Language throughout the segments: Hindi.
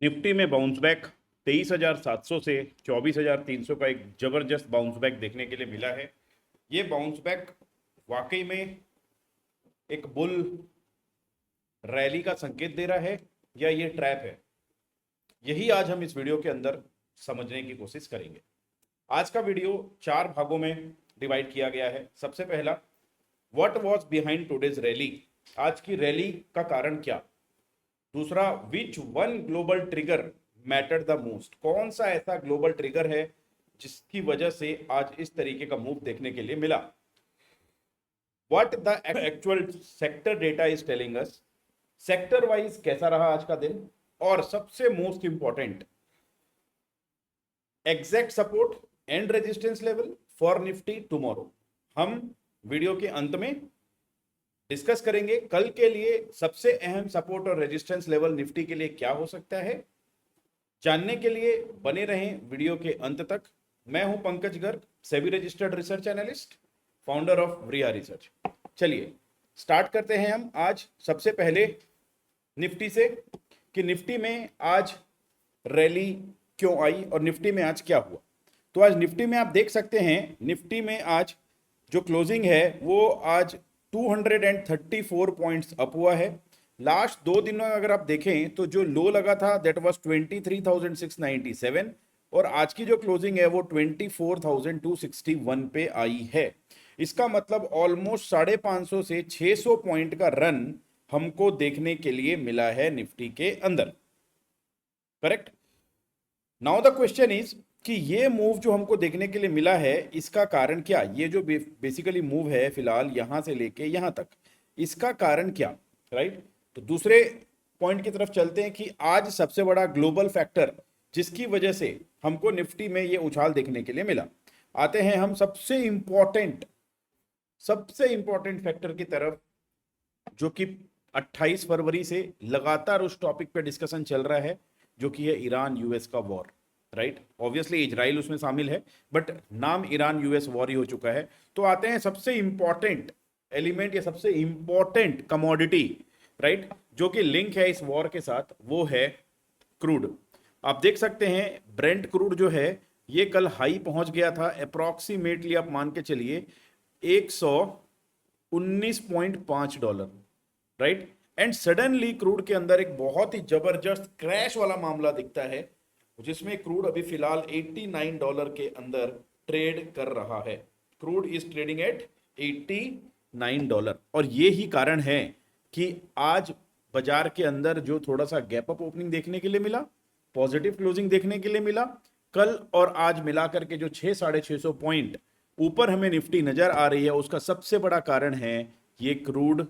निफ्टी में बाउंस बैक 23,700 से 24,300 का एक जबरदस्त बाउंस बैक देखने के लिए मिला है। ये बाउंस बैक वाकई में एक बुल रैली का संकेत दे रहा है या ये ट्रैप है, यही आज हम इस वीडियो के अंदर समझने की कोशिश करेंगे। आज का वीडियो 4 भागों में डिवाइड किया गया है। सबसे पहला, what was behind today's rally, आज की रैली का कारण क्या। दूसरा, which one global trigger matter the most, कौन सा ऐसा ग्लोबल ट्रिगर है जिसकी वजह से आज इस तरीके का मूव देखने के लिए मिला। What the actual sector data is telling us, sector wise कैसा रहा आज का दिन। और सबसे most important, exact support and resistance level for Nifty tomorrow. हम वीडियो के अंत में डिस्कस करेंगे कल के लिए सबसे अहम सपोर्ट और रेजिस्टेंस लेवल निफ्टी के लिए क्या हो सकता है। जानने के लिए बने रहें वीडियो के अंत तक। मैं हूं Pankaj Garg, SEBI registered research analyst, founder of Vriya research. चलिए स्टार्ट करते हैं हम आज सबसे पहले निफ्टी से कि निफ्टी में आज रैली क्यों आई और निफ्टी में आज क्या हुआ। तो आज निफ्टी में आप देख सकते हैं, निफ्टी में आज जो क्लोजिंग है वो आज 234 पॉइंट्स अप हुआ है। लास्ट 2 दिनों में अगर आप देखें तो जो लो लगा था दैट वाज 23,697 और आज की जो क्लोजिंग है वो 24,261 पे आई है। इसका मतलब ऑलमोस्ट 550 से 600 पॉइंट का रन हमको देखने के लिए मिला है निफ्टी के अंदर। Correct. Now the question is कि ये मूव जो हमको देखने के लिए मिला है इसका कारण क्या। ये जो बेसिकली मूव है फिलहाल यहां से लेके यहां तक, इसका कारण क्या, राइट। तो दूसरे पॉइंट की तरफ चलते हैं कि आज सबसे बड़ा ग्लोबल फैक्टर जिसकी वजह से हमको निफ्टी में ये उछाल देखने के लिए मिला। आते हैं हम सबसे इंपॉर्टेंट फैक्टर की तरफ, जो कि 28 फरवरी से लगातार उस टॉपिक पे डिस्कशन चल रहा है, जो कि है ईरान यूएस का वॉर, राइट। ऑब्वियसली इजराइल उसमें शामिल है बट नाम ईरान यूएस वॉर ही हो चुका है। तो आते हैं सबसे इंपॉर्टेंट एलिमेंट या सबसे इंपॉर्टेंट कमोडिटी, राइट, जो कि लिंक है इस वॉर के साथ, वो है क्रूड। आप देख सकते हैं ब्रेंट क्रूड जो है ये कल हाई पहुंच गया था, अप्रोक्सीमेटली आप मान के चलिए $119.5, राइट। एंड सडनली क्रूड के अंदर एक बहुत ही जबरदस्त क्रैश वाला मामला दिखता है, जिसमें क्रूड अभी फिलहाल $89 के अंदर ट्रेड कर रहा है। क्रूड इज ट्रेडिंग एट $89 और ये ही कारण है कि आज बाजार के अंदर जो थोड़ा सा गैप अप ओपनिंग देखने के लिए मिला, पॉजिटिव क्लोजिंग देखने के लिए मिला, कल और आज मिलाकर के जो 600-650 पॉइंट ऊपर हमें निफ्टी नजर आ रही है, उसका सबसे बड़ा कारण है ये क्रूड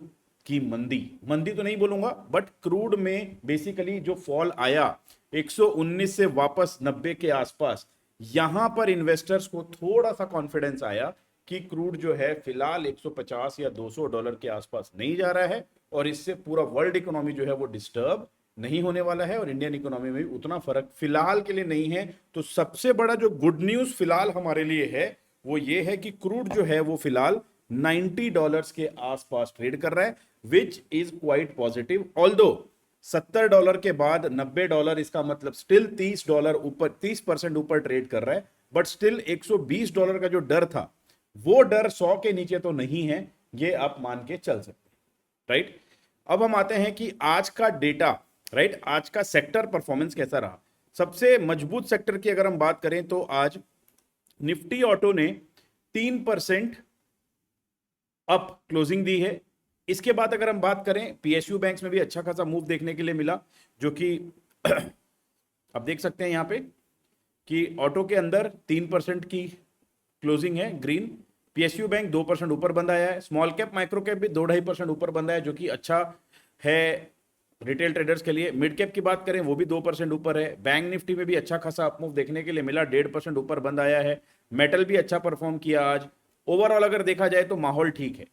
की मंदी तो नहीं बोलूंगा बट क्रूड में बेसिकली जो फॉल आया 119 से वापस 90 के आसपास, यहां पर इन्वेस्टर्स को थोड़ा सा कॉन्फिडेंस आया कि क्रूड जो है फिलहाल 150 या $200 के आसपास नहीं जा रहा है और इससे पूरा वर्ल्ड इकोनॉमी जो है वो डिस्टर्ब नहीं होने वाला है और इंडियन इकोनॉमी में भी उतना फर्क फिलहाल के लिए नहीं है। तो सबसे बड़ा जो गुड न्यूज फिलहाल हमारे लिए है वो ये है कि क्रूड जो है वो फिलहाल $90 के आसपास ट्रेड कर रहा है, which is quite positive. Although $70 के बाद $90, इसका मतलब स्टिल $30 ऊपर, 30% ऊपर ट्रेड कर रहा है, बट स्टिल $120 का जो डर था वो डर 100 के नीचे तो नहीं है, ये आप मान के चल सकते हैं, राइट। अब हम आते हैं कि आज का डेटा, राइट, आज का सेक्टर परफॉर्मेंस कैसा रहा। सबसे मजबूत सेक्टर की अगर हम बात करें तो आज निफ्टी ऑटो ने 3% अप क्लोजिंग दी है। इसके बाद अगर हम बात करें पीएसयू बैंक्स में भी अच्छा खासा मूव देखने के लिए मिला, जो कि आप देख सकते हैं यहां पे कि ऑटो के अंदर 3% की क्लोजिंग है ग्रीन, पीएसयू बैंक 2% ऊपर बंद आया है, स्मॉल कैप माइक्रो कैप भी 2-2.5% ऊपर बंद आया है, जो कि अच्छा है रिटेल ट्रेडर्स के लिए। मिड कैप की बात करें वो भी 2% ऊपर है। बैंक निफ्टी में भी अच्छा खासा अपमूव देखने के लिए मिला, 1.5% ऊपर बंद आया है। मेटल भी अच्छा परफॉर्म किया आज। ओवरऑल अगर देखा जाए तो माहौल ठीक है,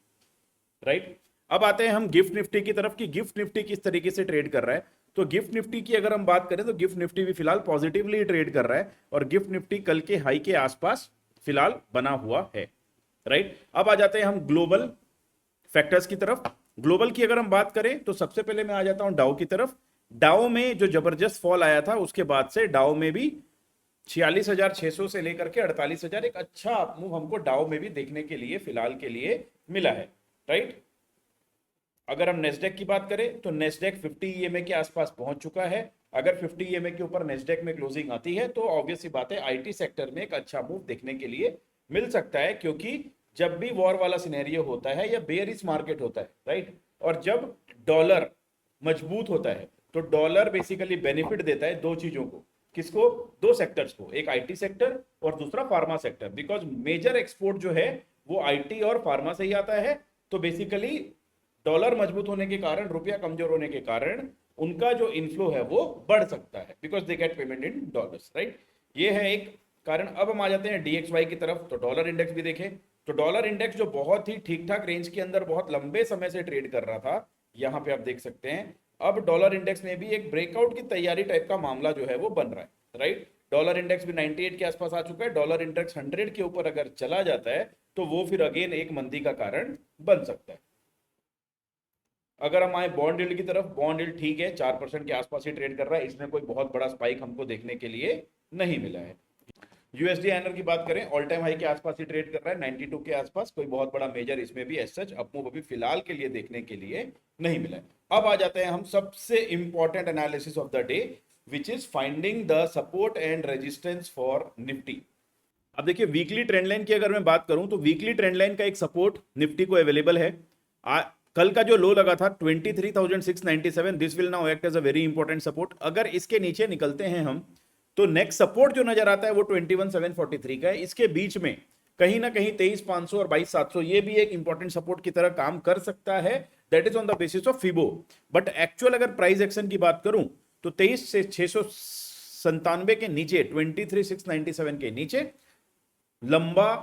राइट। अब आते हैं हम गिफ्ट निफ्टी की तरफ कि गिफ्ट निफ्टी किस तरीके से ट्रेड कर रहा है। तो गिफ्ट निफ्टी की अगर हम बात करें तो गिफ्ट निफ्टी भी फिलहाल पॉजिटिवली ट्रेड कर रहा है और गिफ्ट निफ्टी कल के हाई के आसपास फिलहाल बना हुआ है, राइट। अब आ जाते हैं हम ग्लोबल फैक्टर्स की तरफ। ग्लोबल की अगर हम बात करें तो सबसे पहले मैं आ जाता हूं डाउ की तरफ डाउ में जो जबरदस्त फॉल आया था उसके बाद से डाउ में भी 46,600 से लेकर के 48,000 एक अच्छा मूव हमको डाउ में भी देखने के लिए फिलहाल के लिए मिला है, राइट। अगर हम नेस्डेक की बात करें तो नेस्डेक 50 ईएमए के आसपास पहुंच चुका है। अगर 50 ईएमए के ऊपर नेस्डेक में क्लोजिंग आती है तो ऑब्वियस सी बात है आईटी सेक्टर में एक अच्छा मूव देखने के लिए मिल सकता है, क्योंकि जब भी वॉर वाला सिनेरियो होता है या बेयरिश मार्केट होता है, राइट, और जब डॉलर मजबूत होता है तो डॉलर बेसिकली बेनिफिट देता है दो चीजों को। किसको? दो सेक्टर्स को, एक आईटी सेक्टर और दूसरा pharma sector, because major export जो है वो आईटी और फार्मा से ही आता है। तो बेसिकली डॉलर मजबूत होने के कारण, रुपया कमजोर होने के कारण उनका जो इनफ्लो है वो बढ़ सकता है, because they get payment in dollars, right. ये है एक कारण। अब हम आ जाते हैं डीएक्सवाई की तरफ, तो डॉलर इंडेक्स भी देखें तो डॉलर इंडेक्स जो बहुत ही ठीक ठाक रेंज के अंदर बहुत लंबे समय से ट्रेड कर रहा था, यहां पे आप देख सकते हैं अब डॉलर इंडेक्स में भी एक ब्रेकआउट की तैयारी टाइप का मामला जो है वो बन रहा है, राइट। डॉलर इंडेक्स भी 98 के आसपास आ चुका है। डॉलर इंडेक्स 100 के ऊपर अगर चला जाता है तो वो फिर अगेन एक मंदी का कारण बन सकता है। अगर हम आए बॉन्ड यील्ड की तरफ, बॉन्ड यील्ड ठीक है, 4% के आसपास ही ट्रेड कर रहा है, इसमें कोई बहुत बड़ा स्पाइक हमको देखने के लिए नहीं मिला है। यूएसडी आईएनआर की बात करें, ऑल टाइम हाई के आसपास ही ट्रेड कर रहा है, 92 के आसपास। कोई बहुत बड़ा मेजर इसमें भी एज सच अपमूव अभी फिलहाल के लिए देखने के लिए नहीं मिला है। अब आ जाते हैं हम सबसे important analysis of the day, which is finding the support and resistance for Nifty. अब देखिए वीकली ट्रेंड लाइन की अगर मैं बात करूं तो वीकली ट्रेंड लाइन का एक सपोर्ट निफ्टी को अवेलेबल है। कल का जो लो लगा था 23,697, this will now act as a very important support. अगर इसके नीचे निकलते हैं हम तो नेक्स्ट सपोर्ट जो नजर आता है वो 21,743 का है। इसके बीच में कहीं ना कहीं 23,500 और 22,700 ये भी एक इंपॉर्टेंट सपोर्ट की तरह काम कर सकता है, that is on the basis of fibo. But actual अगर प्राइस एक्शन की बात करूं तो 23,697 के नीचे, 23,697 के नीचे लंबा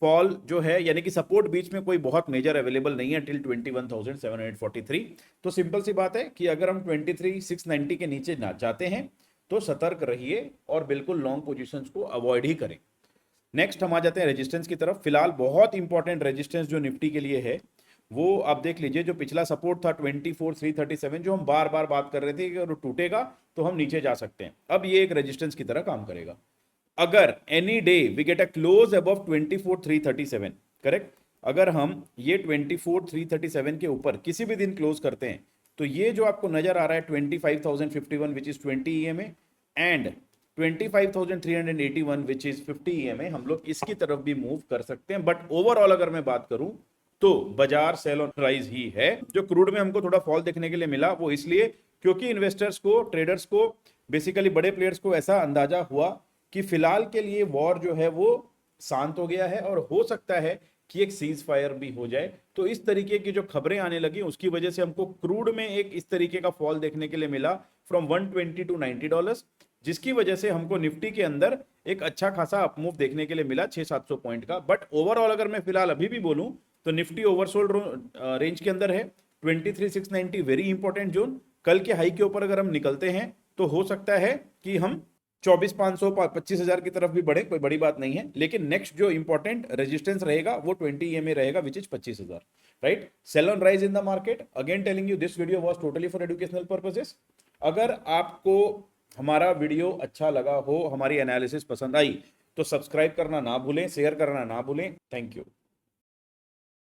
फॉल जो है, यानी कि सपोर्ट बीच में कोई बहुत मेजर अवेलेबल नहीं है टिल 21,743। तो सिंपल सी बात है कि अगर हम 23,690 के नीचे ना जाते हैं तो सतर्क रहिए और बिल्कुल लॉन्ग पोजीशंस को अवॉइड ही करें। नेक्स्ट हम आ जाते हैं रेजिस्टेंस की तरफ। फिलहाल बहुत इंपॉर्टेंट रेजिस्टेंस जो निफ्टी के लिए है वो आप देख लीजिए, जो पिछला सपोर्ट था 24,337, जो हम बार बार बात कर रहे थे कि अगर टूटेगा तो हम नीचे जा सकते हैं, अब ये एक रेजिस्टेंस की तरह काम करेगा। अगर any day we get a close above 24,337, correct, अगर हम ये 24,337 के ऊपर किसी भी दिन क्लोज करते हैं तो ये जो आपको नजर आ रहा है 25,051 which is 20 EMA and 25,381 which is 50 EMA, हम लोग इसकी तरफ भी मूव कर सकते हैं। बट ओवरऑल अगर मैं बात करूं तो बाजार सेल ऑन राइज ही है। जो क्रूड में हमको थोड़ा फॉल देखने के लिए मिला वो इसलिए क्योंकि इन्वेस्टर्स को, ट्रेडर्स को, बेसिकली बड़े प्लेयर्स को ऐसा अंदाजा हुआ कि फिलहाल के लिए वॉर जो है वो शांत हो गया है और हो सकता है कि एक सीज फायर भी हो जाए। तो इस तरीके की जो खबरें आने लगी उसकी वजह से हमको क्रूड में एक इस तरीके का फॉल देखने के लिए मिला फ्रॉम 120 टू $90, जिसकी वजह से हमको निफ्टी के अंदर एक अच्छा खासा अपमूव देखने के लिए मिला 600-700 पॉइंट का। बट ओवरऑल अगर मैं फिलहाल अभी भी बोलूं तो निफ्टी ओवरसोल्ड रेंज के अंदर है। 23,690 वेरी इंपॉर्टेंट जोन। कल के हाई के ऊपर अगर हम निकलते हैं तो हो सकता है कि हम 24,500 25,000 की तरफ भी बढ़े, कोई बड़ी बात नहीं है। लेकिन नेक्स्ट जो इंपॉर्टेंट रेजिस्टेंस रहेगा वो 20 EMA रहेगा which is 25,000, right. Sell on rise in the market. Again telling you this video was totally for educational purposes. अगर आपको हमारा वीडियो अच्छा लगा हो, हमारी एनालिसिस पसंद आई तो सब्सक्राइब करना ना भूलें, शेयर करना ना भूलें। Thank you.